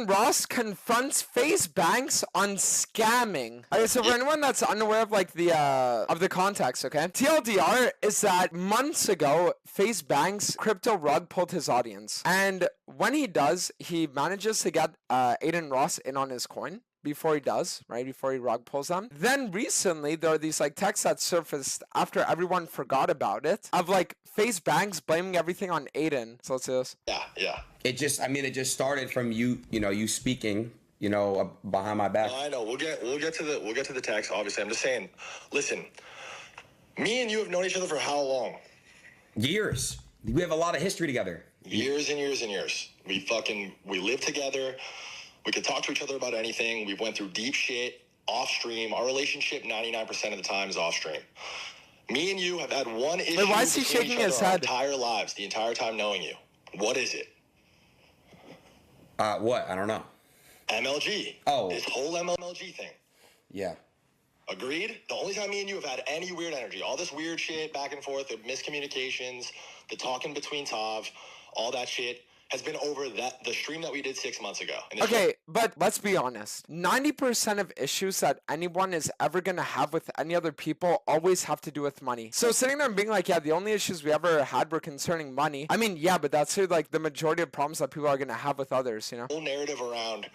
Adin Ross confronts Faze Banks on scamming. Okay, so for anyone that's unaware of like the context, okay? TLDR is that months ago, Faze Banks crypto rug pulled his audience. And when he does, he manages to get Adin Ross in on his coin. Before he does, right? Before he rug pulls them. Then recently, there are these like texts that surfaced after everyone forgot about it of like Faze Banks blaming everything on Adin. So let's see this. Yeah. It just started from you speaking, behind my back. No, I know. We'll get to the text. Obviously, I'm just saying. Listen, me and you have known each other for how long? Years. We have a lot of history together. Years and years and years. We live together. We can talk to each other about anything. We went through deep shit off stream. Our relationship 99% of the time is off stream. Me and you have had one issue. Wait, why is he shaking his head? Our entire lives, the entire time knowing you. What is it? What? I don't know. MLG. Oh. This whole MLG thing. Yeah. Agreed? The only time me and you have had any weird energy, all this weird shit back and forth, the miscommunications, the talking between Tav, all that shit, has been over the stream that we did 6 months ago. Okay, but let's be honest. 90% of issues that anyone is ever going to have with any other people always have to do with money. So sitting there and being like, yeah, the only issues we ever had were concerning money. I mean, yeah, but that's like the majority of problems that people are going to have with others, you know? Whole narrative around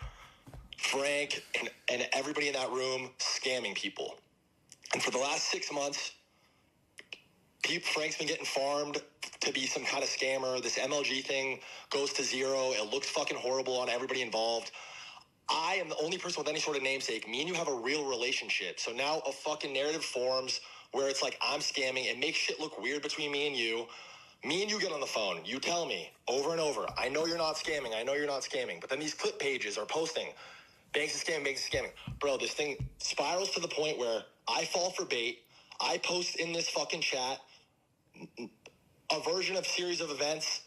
Frank and everybody in that room scamming people. And for the last 6 months, Frank's been getting farmed to be some kind of scammer. This MLG thing goes to zero. It looks fucking horrible on everybody involved. I am the only person with any sort of namesake. Me and you have a real relationship. So now a fucking narrative forms where it's like I'm scamming. It makes shit look weird between me and you. Me and you get on the phone. You tell me over and over, I know you're not scamming. I know you're not scamming. But then these clip pages are posting, Banks is scamming, Banks is scamming. Bro, this thing spirals to the point where I fall for bait. I post in this fucking chat a version of series of events,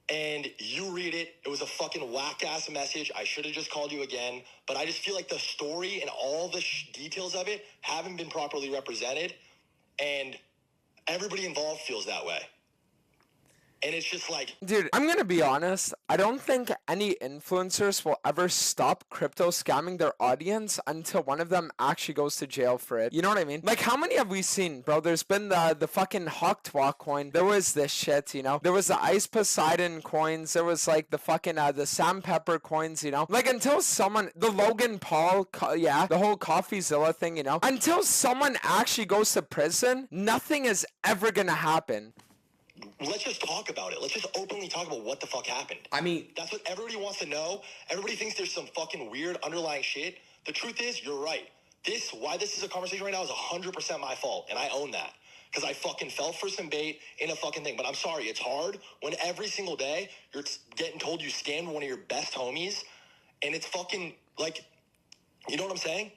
and you read it. It was a fucking whack-ass message. I should have just called you again, but I just feel like the story and all the details of it haven't been properly represented, and everybody involved feels that way. And it's just like... Dude, I'm gonna be honest. I don't think any influencers will ever stop crypto scamming their audience until one of them actually goes to jail for it. You know what I mean? Like, how many have we seen, bro? There's been the fucking Hawk Twa coin. There was this shit, you know? There was the Ice Poseidon coins. There was, like, the fucking, the Sam Pepper coins, you know? Like, until someone... The Logan Paul, the whole CoffeeZilla thing, you know? Until someone actually goes to prison, nothing is ever gonna happen. Let's just talk about it. Let's just openly talk about what the fuck happened. I mean... That's what everybody wants to know. Everybody thinks there's some fucking weird underlying shit. The truth is, you're right. Why this is a conversation right now is 100% my fault, and I own that. Because I fucking fell for some bait in a fucking thing. But I'm sorry, it's hard when every single day you're getting told you scammed one of your best homies, and it's fucking, like, you know what I'm saying?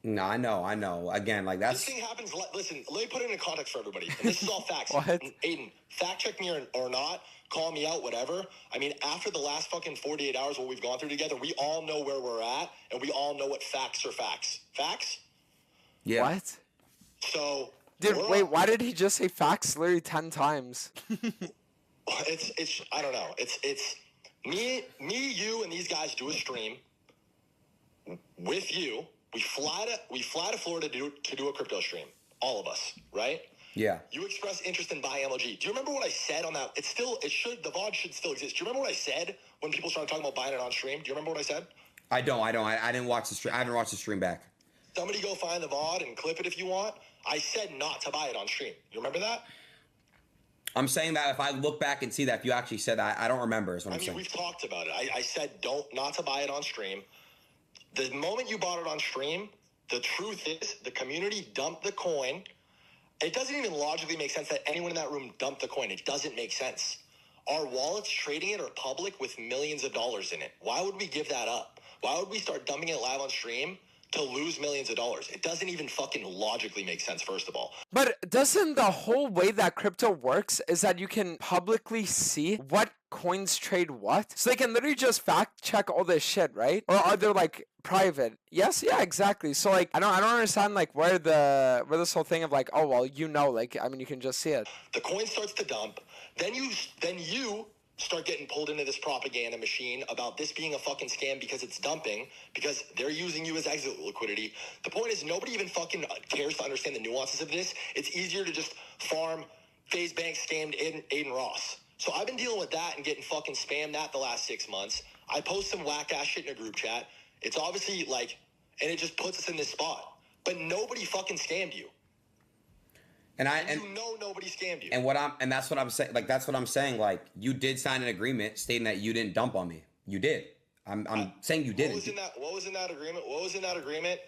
No, I know. Again, like that's... This thing happens... Listen, let me put it in context for everybody. And this is all facts. What? Aiden, fact check me or not, call me out, whatever. I mean, after the last fucking 48 hours, what we've gone through together, we all know where we're at, and we all know what facts are facts. Facts? Yeah. What? So... Dude, wait, why did he just say facts literally 10 times? It's I don't know. It's me, you, and these guys do a stream with you. We fly to Florida to do a crypto stream. All of us, right? Yeah. You expressed interest in buying MLG. Do you remember what I said on that? The VOD should still exist. Do you remember what I said when people started talking about buying it on stream? Do you remember what I said? I don't. I didn't watch the stream. I haven't watched the stream back. Somebody go find the VOD and clip it if you want. I said not to buy it on stream. You remember that? I'm saying that if I look back and see that, if you actually said that, I don't remember is what I'm saying. We've talked about it. I said not to buy it on stream. The moment you bought it on stream, the truth is the community dumped the coin. It doesn't even logically make sense that anyone in that room dumped the coin. It doesn't make sense. Our wallets trading it are public with millions of dollars in it. Why would we give that up? Why would we start dumping it live on stream to lose millions of dollars? It doesn't even fucking logically make sense, first of all. But doesn't the whole way that crypto works is that you can publicly see what coins trade what? So they can literally just fact check all this shit, right? Or are they like private? Yes, yeah, exactly. So like I don't understand like where this whole thing of like, oh well, you know, like I mean you can just see it. The coin starts to dump, then you start getting pulled into this propaganda machine about this being a fucking scam because it's dumping, because they're using you as exit liquidity. The point is nobody even fucking cares to understand the nuances of this. It's easier to just farm Faze Bank scammed Adin Ross. So I've been dealing with that and getting fucking spammed that the last 6 months. I post some whack ass shit in a group chat. It's obviously like, and it just puts us in this spot. But nobody fucking scammed you. And you know nobody scammed you. And that's what I'm saying. Like, that's what I'm saying. Like, you did sign an agreement stating that you didn't dump on me. You did. I'm saying you didn't. What was in that agreement? What was in that agreement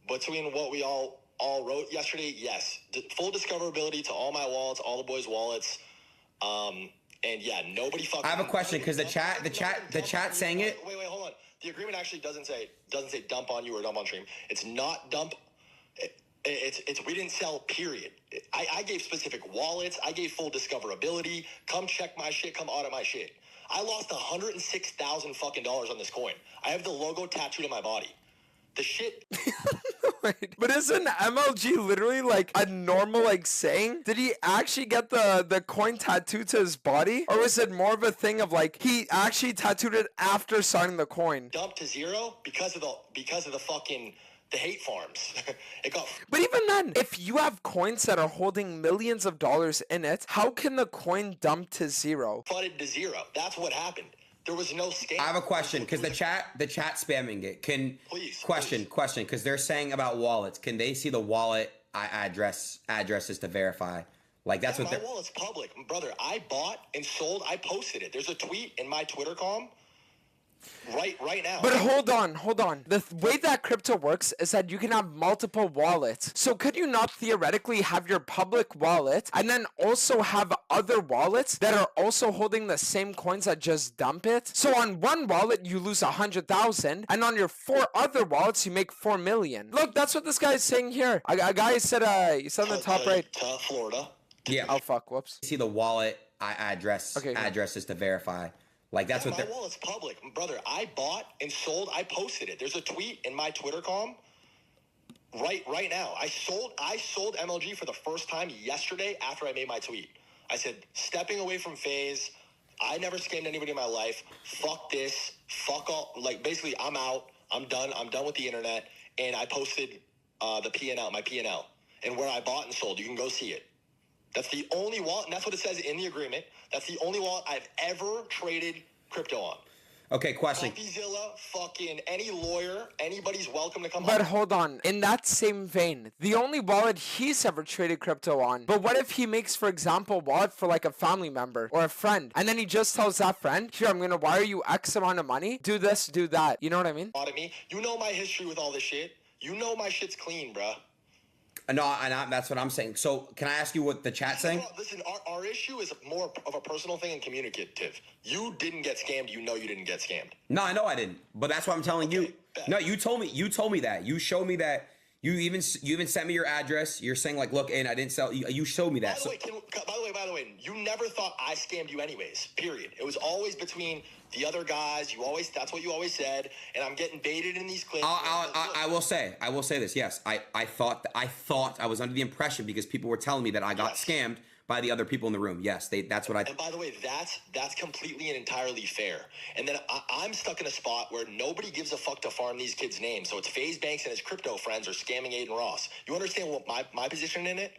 between what we all wrote yesterday? Yes. Full discoverability to all my wallets, all the boys' wallets. And yeah, nobody fucking. I have a question because the chat saying it. Wait, hold on. The agreement actually doesn't say dump on you or dump on stream. It's not dump. It's we didn't sell, period. I gave specific wallets. I gave full discoverability. Come check my shit. Come audit my shit. I lost $106,000 fucking dollars on this coin. I have the logo tattooed on my body. The shit. Wait, but isn't MLG literally like a normal like saying? Did he actually get the coin tattooed to his body, or was it more of a thing of like he actually tattooed it after signing the coin? Dumped to zero because of the fucking. The hate farms. It got. But even then, if you have coins that are holding millions of dollars in it, how can the coin dump to zero? Flooded to zero. That's what happened. There was no scam. I have a question because the chat spamming it. Please. Because they're saying about wallets. Can they see the wallet addresses to verify? Like that's what my wallet's public, brother. I bought and sold. I posted it. There's a tweet in my Twitter com. Right now. But hold on. The way that crypto works is that you can have multiple wallets. So could you not theoretically have your public wallet and then also have other wallets that are also holding the same coins that just dump it? So on one wallet you lose 100,000, and on your 4 other wallets you make 4 million. Look, that's what this guy is saying here. A guy said, you said on the top right. Florida. Yeah. Oh fuck. Whoops. See the wallet addresses to verify. Like that's what my wallet's public, brother. I bought and sold. I posted it. There's a tweet in my Twitter com. Right now, I sold MLG for the first time yesterday after I made my tweet. I said stepping away from Faze. I never scammed anybody in my life. Fuck this. Fuck all. Like basically, I'm out. I'm done. I'm done with the internet. And I posted the P&L, my P&L, and where I bought and sold. You can go see it. That's the only wallet, and that's what it says in the agreement. That's the only wallet I've ever traded crypto on. Okay, question. CopyZilla, fucking any lawyer, anybody's welcome to come. But hold on, in that same vein, the only wallet he's ever traded crypto on. But what if he makes, for example, a wallet for like a family member or a friend, and then he just tells that friend, here, I'm gonna wire you X amount of money, do this, do that. You know what I mean? You know my history with all this shit. You know my shit's clean, bruh. No, that's what I'm saying. So, can I ask you what the chat's saying? Listen, our issue is more of a personal thing and communicative. You didn't get scammed. You know you didn't get scammed. No, I know I didn't. But that's what I'm telling you. Bet. No, you told me that. You showed me that. You even sent me your address. You're saying like, look, and I didn't sell. You showed me that. By the way, you never thought I scammed you anyways. Period. It was always between the other guys. That's what you always said. And I'm getting baited in these clips. I will say this. Yes, I thought I was under the impression because people were telling me that I got scammed by the other people in the room. Yes, that's what I. And by the way, that's completely and entirely fair. And then I'm stuck in a spot where nobody gives a fuck to farm these kids' names. So it's Faze Banks and his crypto friends are scamming Adin Ross. You understand what my position in it?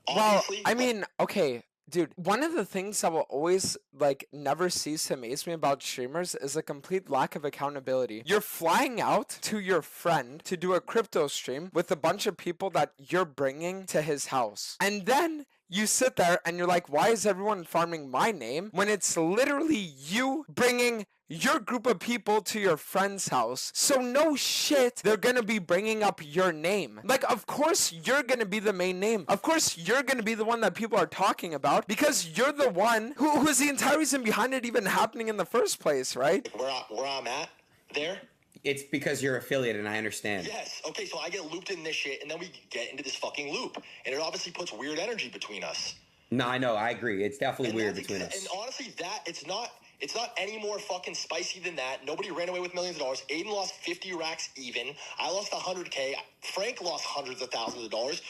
Obviously, well, I mean, okay, dude, one of the things that will always, like, never cease to amaze me about streamers is a complete lack of accountability. You're flying out to your friend to do a crypto stream with a bunch of people that you're bringing to his house. And then you sit there and you're like, why is everyone farming my name when it's literally you bringing your group of people to your friend's house? So no shit, they're gonna be bringing up your name. Like, of course you're gonna be the main name. Of course you're gonna be the one that people are talking about because you're the one who is the entire reason behind it even happening in the first place, right? Where I'm at there? It's because you're affiliated, and I understand. Yes. Okay, so I get looped in this shit, and then we get into this fucking loop. And it obviously puts weird energy between us. No, I know. I agree. It's definitely weird between us. And honestly, it's not any more fucking spicy than that. Nobody ran away with millions of dollars. Adin lost 50 racks even. I lost 100K. Frank lost hundreds of thousands of dollars.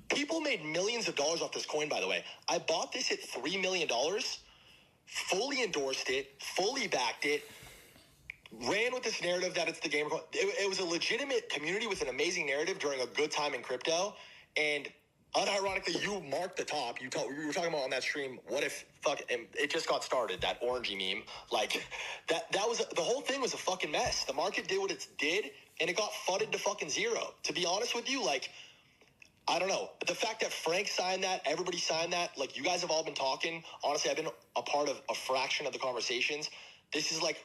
People made millions of dollars off this coin, by the way. I bought this at $3 million. fully endorsed it, fully backed it, ran with this narrative that it's the game. It was a legitimate community with an amazing narrative during a good time in crypto. And unironically, you marked the top. You were talking about on that stream, what if and it just got started, that orangey meme. Like, that was, the whole thing was a fucking mess. The market did what it did, and it got fudded to fucking zero. To be honest with you, like, I don't know. The fact that Frank signed that, everybody signed that, like, you guys have all been talking. Honestly, I've been a part of a fraction of the conversations. This is like,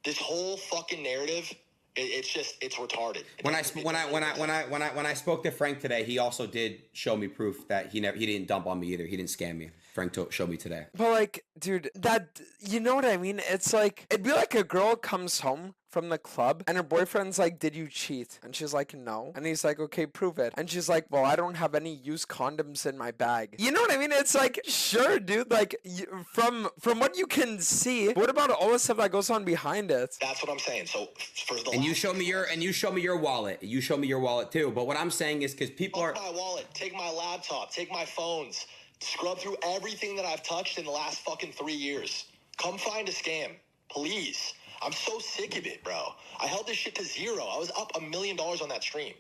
this whole fucking narrative, it's retarded. When I spoke to Frank today, he also did show me proof that he didn't dump on me either. He didn't scam me. Frank showed me today. But like, dude, that, you know what I mean? It's like, it'd be like a girl comes home from the club and her boyfriend's like, did you cheat? And she's like, no. And he's like, okay, prove it. And she's like, well, I don't have any used condoms in my bag. You know what I mean? It's like, sure, dude, like, from what you can see, what about all the stuff that goes on behind it? That's what I'm saying. So you show me your wallet. You show me your wallet too. But what I'm saying is, because people are my wallet, take my laptop, take my phones, scrub through everything that I've touched in the last fucking 3 years. Come find a scam, please. I'm so sick of it, bro. I held this shit to zero. I was up $1 million on that stream.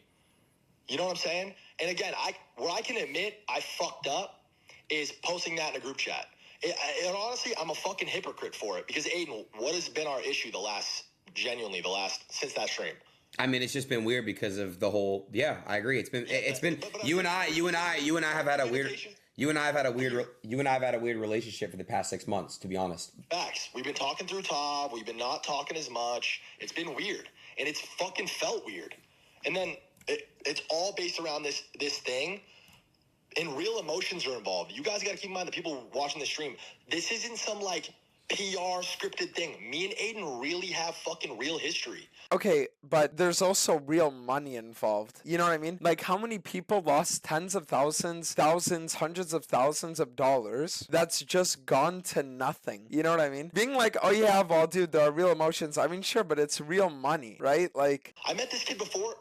You know what I'm saying? And again, where I can admit I fucked up is posting that in a group chat. And honestly, I'm a fucking hypocrite for it, because Adin, what has been our issue since that stream? I mean, it's just been weird because of the whole. Yeah, I agree. It's been you and I have had a weird. You and I have had a weird relationship for the past 6 months, to be honest. Facts. We've been talking through Top. We've been not talking as much. It's been weird, and it's fucking felt weird. And then it's all based around this thing, and real emotions are involved. You guys got to keep in mind, the people watching the stream, this isn't some like PR scripted thing. Me and Adin really have fucking real history. Okay, but there's also real money involved. You know what I mean? Like, how many people lost tens of thousands, hundreds of thousands of dollars that's just gone to nothing? You know what I mean? Being like, oh yeah, well, dude, there are real emotions. I mean, sure, but it's real money, right? Like, I met this kid before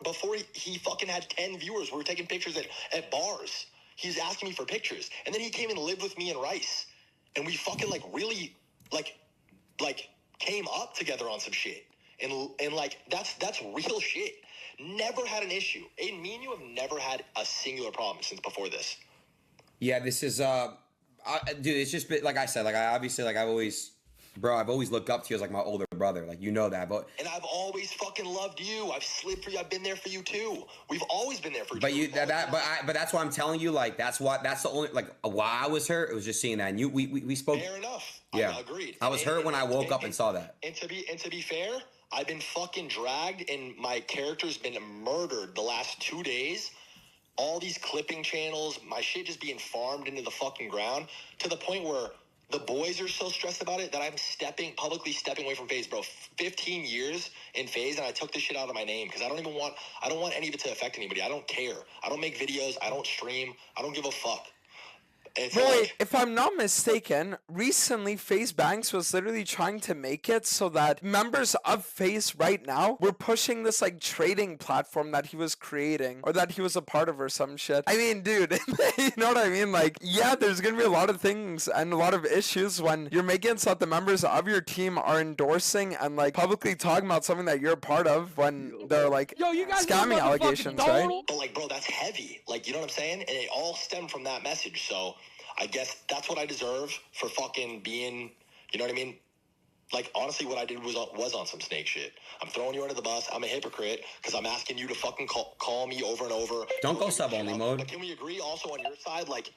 he fucking had 10 viewers. We were taking pictures at bars. He's asking me for pictures. And then he came and lived with me in Rice. And we fucking like really like came up together on some shit. And like, that's real shit. Never had an issue. Adin, me and you have never had a singular problem since before this. Yeah, this is dude, it's just been, like I said, like I've always looked up to you as like my older brother, like, you know that. But and I've always fucking loved you. I've slid for you. I've been there for you too. We've always been there for you. But that's why I'm telling you, like, that's the only, like, why I was hurt. It was just seeing that, and we spoke. Fair enough. Yeah, agreed. I was hurt when I woke up and saw that. And to be fair, I've been fucking dragged, and my character's been murdered the last 2 days. All these clipping channels, my shit just being farmed into the fucking ground, to the point where the boys are so stressed about it that I'm publicly stepping away from Faze, bro. 15 years in Faze, and I took this shit out of my name because I don't want any of it to affect anybody. I don't care. I don't make videos. I don't stream. I don't give a fuck. Wait, if I'm not mistaken, recently Faze Banks was literally trying to make it so that members of Faze right now were pushing this like trading platform that he was creating, or that he was a part of, or some shit. I mean, dude, you know what I mean? Like, yeah, there's gonna be a lot of things and a lot of issues when you're making it so that the members of your team are endorsing and like publicly talking about something that you're a part of, when they're like, yo, you guys scamming allegations, right? But like, bro, that's heavy. Like, you know what I'm saying? And it all stemmed from that message. So I guess that's what I deserve for fucking being, you know what I mean? Like, honestly, what I did was on some snake shit. I'm throwing you under the bus. I'm a hypocrite because I'm asking you to fucking call me over and over. Don't go sub-only mode. But can we agree also on your side? Like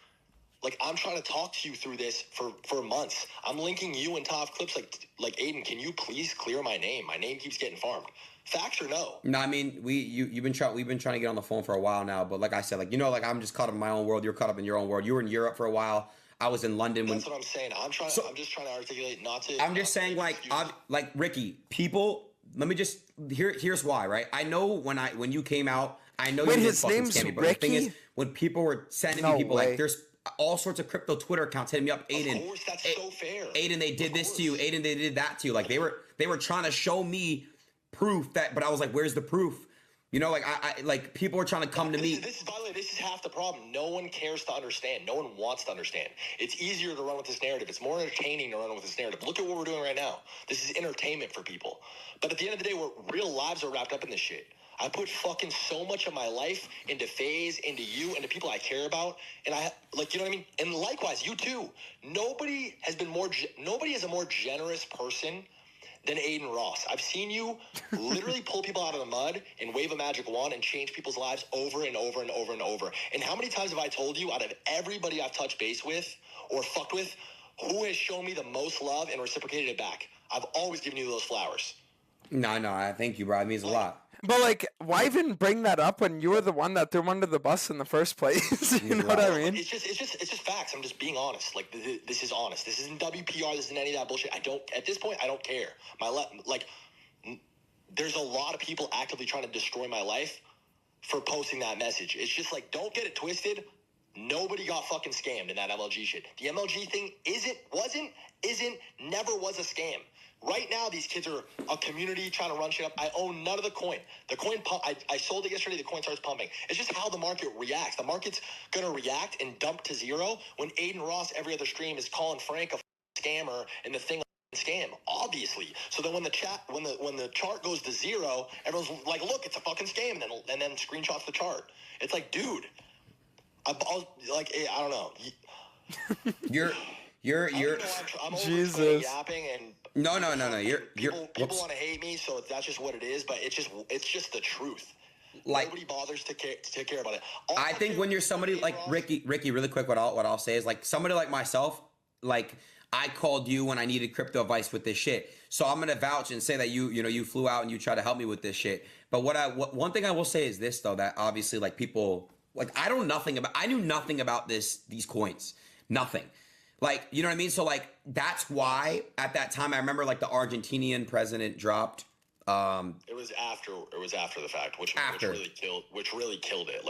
I'm trying to talk to you through this for months. I'm linking you in top clips like Adin, can you please clear my name? My name keeps getting farmed. Facts or no? No, I mean, we've been trying to get on the phone for a while now, but like I said, like, you know, like, I'm just caught up in my own world. You're caught up in your own world. You were in Europe for a while. I was in London. That's what I'm saying. I'm just trying to articulate not to. I'm just saying, like, Ricky, people. Let me just here's why, right? I know when you came out, I know you didn't fucking scam me, but the thing is, when people were sending me people, like, there's all sorts of crypto Twitter accounts hitting me up. Adin, of course, that's so fair. Adin, they did this to you. Adin, they did that to you. Like, they were trying to show me proof that, but I was like, where's the proof? You know, like like people are trying to come to me. This is, by the way, this is half the problem. No one cares to understand. No one wants to understand. It's easier to run with this narrative. It's more entertaining to run with this narrative. Look at what we're doing right now. This is entertainment for people. But at the end of the day, real lives are wrapped up in this shit. I put fucking so much of my life into Faze, into you, into people I care about, and I like, you know what I mean? And likewise, you too. Nobody is a more generous person than Adin Ross. I've seen you literally pull people out of the mud and wave a magic wand and change people's lives over and over and over and over. And how many times have I told you, out of everybody I've touched base with or fucked with, who has shown me the most love and reciprocated it back? I've always given you those flowers. No, I thank you, bro. It means a lot. But like, why even bring that up when you were the one that threw him under the bus in the first place? You know what I mean? It's just facts. I'm just being honest. Like, this is honest. This isn't WPR. This isn't any of that bullshit. At this point, I don't care. There's a lot of people actively trying to destroy my life for posting that message. It's just like, don't get it twisted. Nobody got fucking scammed in that MLG shit. The MLG thing never was a scam. Right now, these kids are a community trying to run shit up. I own none of the coin. The coin pump. I sold it yesterday. The coin starts pumping. It's just how the market reacts. The market's gonna react and dump to zero when Adin Ross every other stream is calling Frank a scammer and the thing a scam, obviously. So then when the chart goes to zero, everyone's like, "Look, it's a fucking scam," and then screenshots the chart. It's like, dude, I don't know. You're I'm Jesus. Yapping and no. People want to hate me, so that's just what it is. But it's just the truth. Like, nobody bothers to care about it. I think when you're somebody like Ricky, really quick, what I'll say is, like, somebody like myself, like, I called you when I needed crypto advice with this shit. So I'm gonna vouch and say that you flew out and you tried to help me with this shit. But one thing I will say is this, though, that obviously, like, people, like, I knew nothing about these coins, nothing. Like, you know what I mean? So, like, that's why at that time, I remember, like, the Argentinian president dropped. It was after the fact, which really killed it.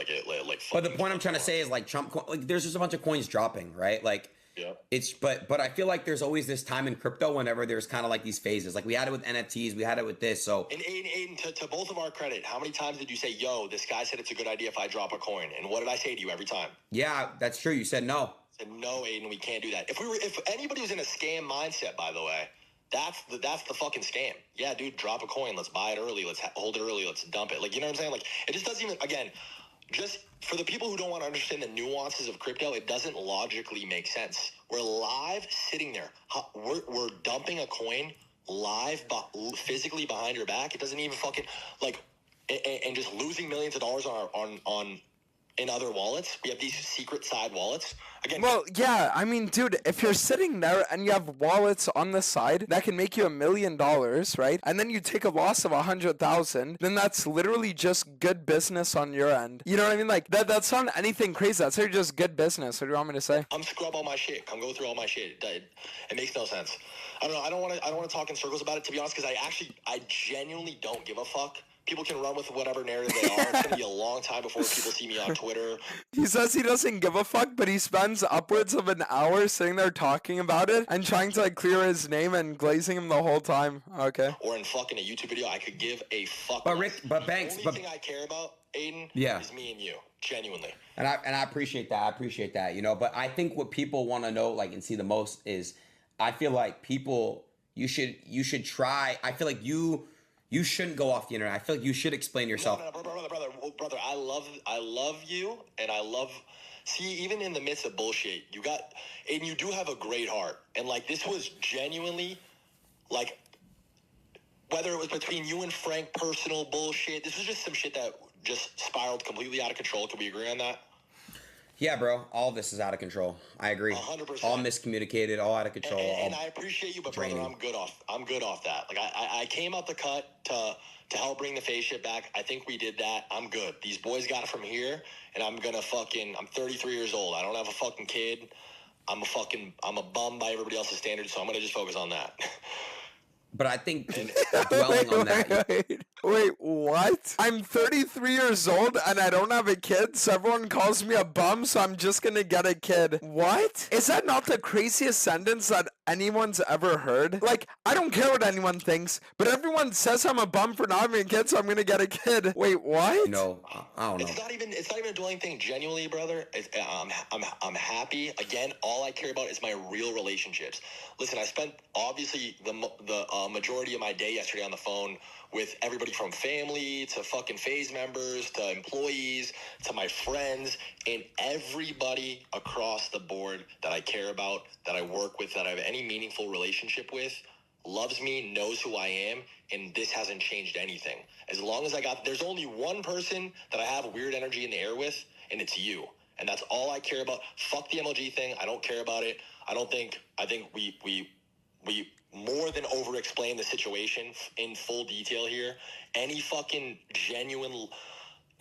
But the point I'm trying to say is, like, Trump, like, there's just a bunch of coins dropping, right? Like, yeah. But I feel like there's always this time in crypto whenever there's kind of like these phases. Like, we had it with NFTs, we had it with this. So, and Aiden, to both of our credit, how many times did you say, "Yo, this guy said it's a good idea if I drop a coin"? And what did I say to you every time? Yeah, that's true. You said no. No, Aiden, we can't do that. If anybody was in a scam mindset, by the way, that's the fucking scam. Yeah, dude, drop a coin. Let's buy it early. Let's hold it early. Let's dump it. Like, you know what I'm saying? Like, it just doesn't even, again, just for the people who don't want to understand the nuances of crypto, it doesn't logically make sense. We're live sitting there. We're dumping a coin live, physically behind your back. It doesn't even fucking, like, and just losing millions of dollars on in other wallets. We have these secret side wallets. Again, well, yeah, I mean, dude, if you're sitting there and you have wallets on the side that can make you $1 million, right? And then you take a loss of 100,000, then that's literally just good business on your end. You know what I mean? Like, that's not anything crazy. That's just good business. What do you want me to say? I'm scrub all my shit. Come go through all my shit. It makes no sense. I don't know. I don't want to talk in circles about it, to be honest, because I genuinely don't give a fuck. People can run with whatever narrative they are. It's going to be a long time before people see me on Twitter. He says he doesn't give a fuck, but he spends upwards of an hour sitting there talking about it and trying to, like, clear his name and glazing him the whole time. Okay. Or in fucking a YouTube video, I could give a fuck. But Rick, but Banks, the only thing I care about, Aiden, is me and you, genuinely. And I appreciate that. I appreciate that. You know, but I think what people want to know, like, and see the most is, I feel like people, you should try. I feel like you shouldn't go off the internet. I feel like you should explain yourself. No, brother. I love you, and I love. See, even in the midst of bullshit, you do have a great heart, and, like, this was genuinely, like, whether it was between you and Frank, personal bullshit. This was just some shit that just spiraled completely out of control. Can we agree on that? Yeah, bro. All of this is out of control. I agree. 100%. All miscommunicated, all out of control. And I appreciate you, but draining. Brother, I'm good off that. Like, I came out the cut to help bring the Faze shit back. I think we did that. I'm good. These boys got it from here, and I'm 33 years old. I don't have a fucking kid. I'm a bum by everybody else's standards, so I'm gonna just focus on that. But I think dwelling on that. Wait, what? I'm 33 years old and I don't have a kid, so everyone calls me a bum, so I'm just gonna get a kid. What? Is that not the craziest sentence that anyone's ever heard. Like, I don't care what anyone thinks, but everyone says I'm a bum for not having a kid, so I'm gonna get a kid. Wait, what? No, I don't know. It's not even a dwelling thing. Genuinely, brother, I'm happy. Again, all I care about is my real relationships. Listen, I spent obviously the majority of my day yesterday on the phone with everybody from family to fucking Faze members to employees to my friends and everybody across the board that I care about, that I work with, that I have any meaningful relationship with, loves me, knows who I am, and this hasn't changed anything. As long as there's only one person that I have weird energy in the air with, and it's you. And that's all I care about. Fuck the MLG thing. I don't care about it. I think we more than over-explain the situation in full detail here. Any fucking genuine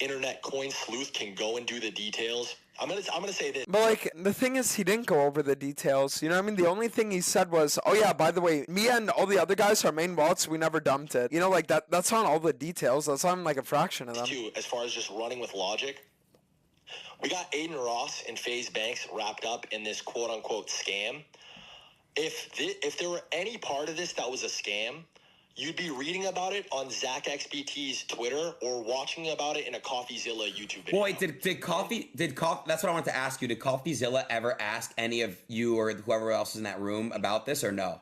internet coin sleuth can go and do the details. I'm gonna say this. But like, the thing is, he didn't go over the details. You know what I mean? The only thing he said was, "Oh yeah, by the way, me and all the other guys, our main wallets, we never dumped it." You know, like that's on all the details. That's on like a fraction of them. As far as just running with logic, we got Adin Ross and Faze Banks wrapped up in this quote-unquote scam. If there were any part of this that was a scam, you'd be reading about it on ZachXBT's Twitter or watching about it in a CoffeeZilla YouTube video. Boy, did Coffee? That's what I wanted to ask you. Did CoffeeZilla ever ask any of you or whoever else is in that room about this, or no?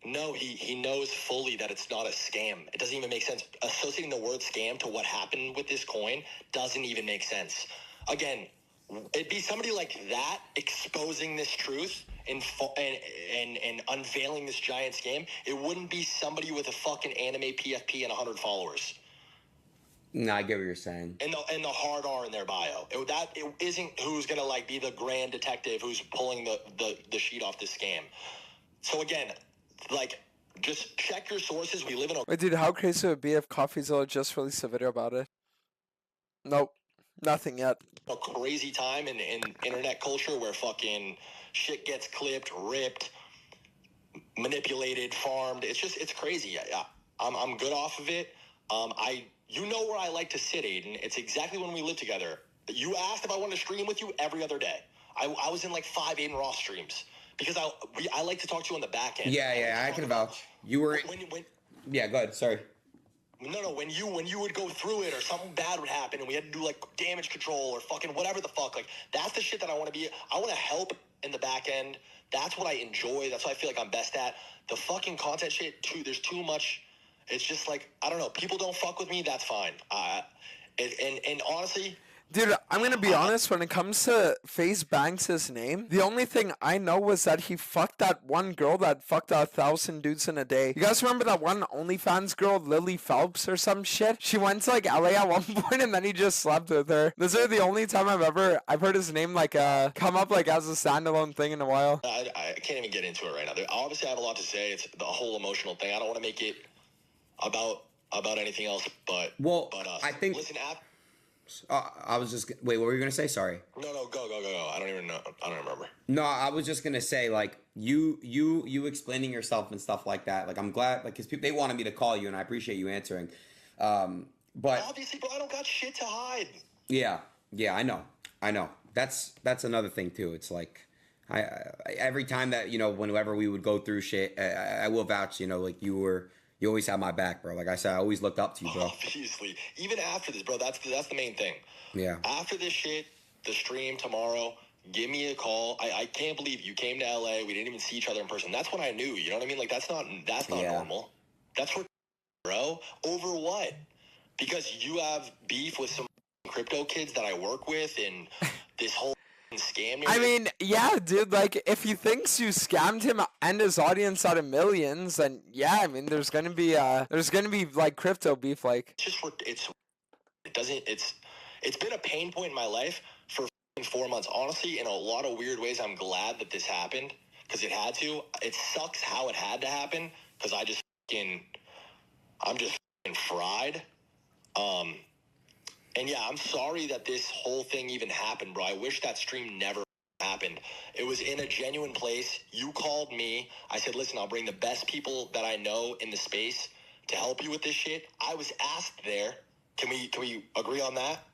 No, he knows fully that it's not a scam. It doesn't even make sense. Associating the word scam to what happened with this coin doesn't even make sense. Again, it'd be somebody like that exposing this truth and unveiling this giant scam. It wouldn't be somebody with a fucking anime PFP and 100 followers. No, I get what you're saying. And the hard R in their bio. It isn't who's gonna like be the grand detective who's pulling the sheet off this scam. So again, like, just check your sources. We live in a... Wait, dude, how crazy would it be if CoffeeZilla just released a video about it? Nope. Nothing yet. A crazy time in internet culture where fucking shit gets clipped, ripped, manipulated, farmed. It's crazy. I'm good off of it. You know where I like to sit, Adin. It's exactly when we live together. You asked if I wanted to stream with you every other day. I was in like 5 Adin Ross streams because I like to talk to you on the back end. Yeah, I can vouch. You were... Yeah, go ahead. Sorry. No, when you would go through it or something bad would happen and we had to do like damage control or fucking whatever the fuck, like that's the shit that I want to be. I want to help in the back end. That's what I enjoy. That's what I feel like I'm best at. The fucking content shit there's too much. It's just like, I don't know. People don't fuck with me. That's fine. And honestly, dude, I'm gonna be honest, when it comes to Faze Banks' name, the only thing I know was that he fucked that one girl that fucked 1,000 dudes in a day. You guys remember that one OnlyFans girl, Lily Phelps or some shit? She went to like LA at one point and then he just slept with her. This is the only time I've heard his name like come up like as a standalone thing in a while. I can't even get into it right now. Obviously I have a lot to say. It's the whole emotional thing. I don't want to make it about anything else, but I think... Listen, I was just... Wait, what were you going to say? Sorry. No, go. I don't even know. I don't remember. No, I was just going to say, like, you explaining yourself and stuff like that. Like, I'm glad, like, because they wanted me to call you, and I appreciate you answering. But... Obviously, bro, I don't got shit to hide. Yeah, I know. That's another thing, too. It's like, I every time that, you know, whenever we would go through shit, I will vouch, you know, like, you always have my back, bro. Like I said, I always looked up to you, bro. Obviously. Even after this, bro, that's the main thing. Yeah. After this shit, the stream tomorrow, give me a call. I can't believe you came to LA. We didn't even see each other in person. That's when I knew, you know what I mean? Like, that's not normal. That's what, bro. Over what? Because you have beef with some crypto kids that I work with and this whole scam. I mean, yeah, dude, like, if he thinks you scammed him and his audience out of millions, then yeah, I mean, there's gonna be like crypto beef, like. It's been a pain point in my life for 4 months. Honestly, in a lot of weird ways, I'm glad that this happened because it had to. It sucks how it had to happen because I'm just fried. And yeah, I'm sorry that this whole thing even happened, bro. I wish that stream never happened. It was in a genuine place. You called me. I said, listen, I'll bring the best people that I know in the space to help you with this shit. I was asked there. Can we agree on that?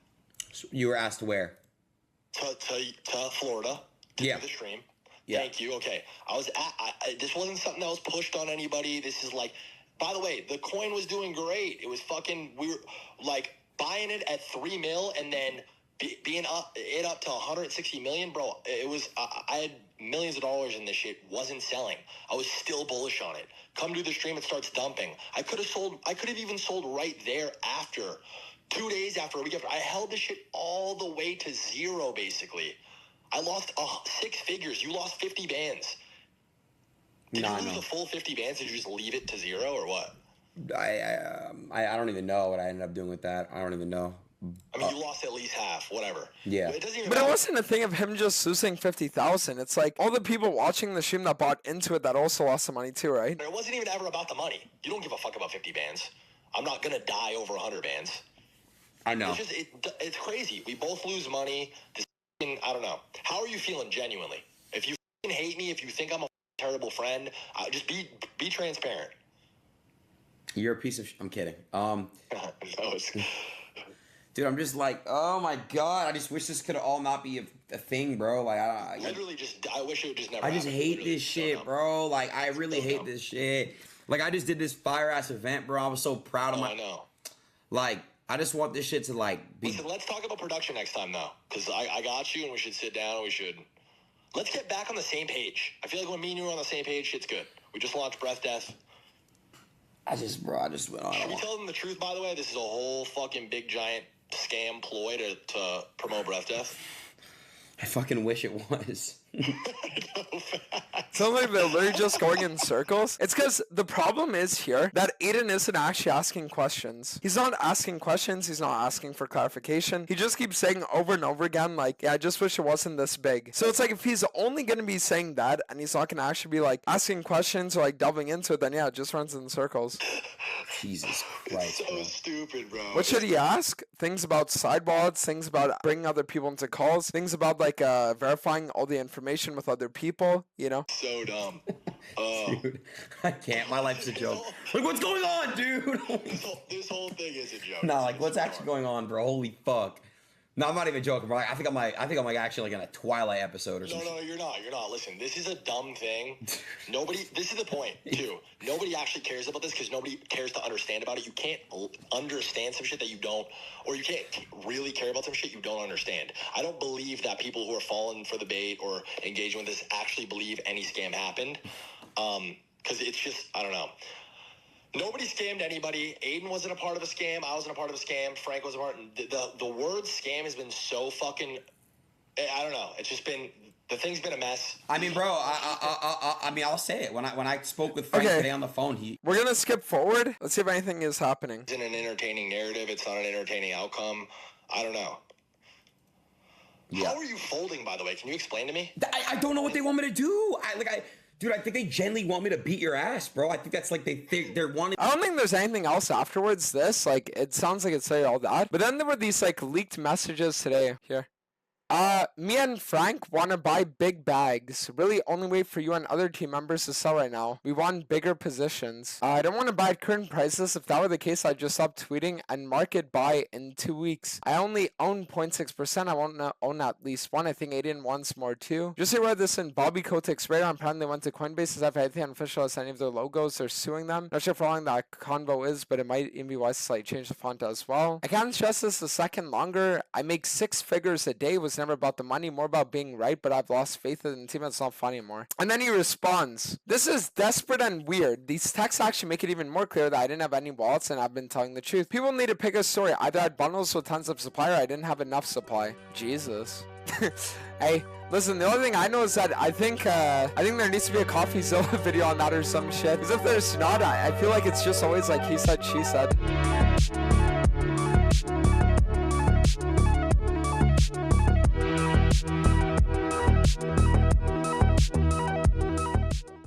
You were asked where? To Florida to do the stream. Yeah. Thank you. Okay. This wasn't something that was pushed on anybody. This is like, by the way, the coin was doing great. It was fucking, we were like buying it at 3 mil and then being up to 160 million, bro. It was, I had millions of dollars in this shit, wasn't selling. I was still bullish on it. Come to the stream, it starts dumping. I could have even sold right there after, 2 days after, a week after. I held this shit all the way to zero, basically. I lost 6 figures. You lost 50 bands. Did you lose the full 50 bands? Did you just leave it to zero or what? I don't even know what I ended up doing with that. I don't even know. I mean, you lost at least half, whatever. Yeah. It doesn't even But it wasn't a thing of him just losing 50,000. It's like all the people watching the stream that bought into it that also lost some money too, right? It wasn't even ever about the money. You don't give a fuck about 50 bands. I'm not gonna die over 100 bands. I know. It's crazy. We both lose money. I don't know. How are you feeling genuinely? If you hate me, if you think I'm a terrible friend, just be transparent. You're a piece of I'm kidding. No, dude, I'm just like, oh my god, I just wish this could all not be a thing, bro. Like, I wish it would just never I just happened. hate this shit, bro. Like, I really hate this shit. Like, I just did this fire-ass event, bro. I was so proud of I know. Like, I just want this shit to, like, be... Listen, let's talk about production next time, though. Because I got you, and we should sit down, Let's get back on the same page. I feel like when me and you are on the same page, shit's good. We just launched Breath Death. I just went on. Should we tell them the truth, by the way? This is a whole fucking big, giant scam ploy to promote Breath Death. I fucking wish it was. Sounds like they're literally just going in circles. It's because the problem is here that Adin isn't actually asking questions. He's not asking questions. He's not asking for clarification. He just keeps saying over and over again, like, yeah, I just wish it wasn't this big. So it's like if he's only going to be saying that and he's not going to actually be like asking questions or like delving into it, then yeah, it just runs in circles. Jesus Christ. It's so stupid, bro. What should he ask? Things about sideboards, things about bringing other people into calls, things about like verifying all the information with other people, you know? So dumb. Dude, I can't. My life's a joke. Like, what's going on, dude? This whole thing is a joke. No, like, what's actually going on, bro? Holy fuck. No, I'm not even joking, bro. I think I'm actually like in a Twilight episode or something. No, you're not. Listen, this is a dumb thing. This is the point, too. Nobody actually cares about this because nobody cares to understand about it. You can't understand some shit that you don't, or you can't really care about some shit you don't understand. I don't believe that people who are falling for the bait or engaging with this actually believe any scam happened. Because it's just, I don't know. Nobody scammed anybody. Adin wasn't a part of a scam. I wasn't a part of a scam. Frank wasn't a part. The word scam has been so fucking, I don't know. It's just been, the thing's been a mess. I mean, bro, I mean, I'll say it. When I spoke with Frank today on the phone, We're going to skip forward. Let's see if anything is happening. It's an entertaining narrative. It's not an entertaining outcome. I don't know. Yeah. How are you folding, by the way? Can you explain to me? I don't know what they want me to do. Dude, I think they genuinely want me to beat your ass, bro. I think that's like they're wanting. I don't think there's anything else afterwards. Like, it sounds like it's all that. But then there were these like leaked messages today. Here. Me and Frank want to buy big bags. Really only wait for you and other team members to sell right now. We want bigger positions. I don't want to buy at current prices. If that were the case, I'd just stop tweeting and market buy in 2 weeks. I only own 0.6%. I won't own at least one. I think Adin wants more too. Just so read this in Bobby Kotick's radar. Apparently they went to Coinbase. As if anything unofficial as any of their logos, they're suing them. Not sure how long that convo is, but it might even be wise to slightly change the font as well. I can't stress this a second longer. I make 6 figures a day. Was never about the money, more about being right, but I've lost faith in the team. It's not funny anymore. And then he responds, this is desperate and weird. These texts actually make it even more clear that I didn't have any wallets and I've been telling the truth. People need to pick a story. Either I had bundles with tons of supply or I didn't have enough supply. Jesus. Hey, listen, the only thing I know is that I think there needs to be a CoffeeZilla video on that or some shit. Because if there's not, I feel like it's just always like he said, she said.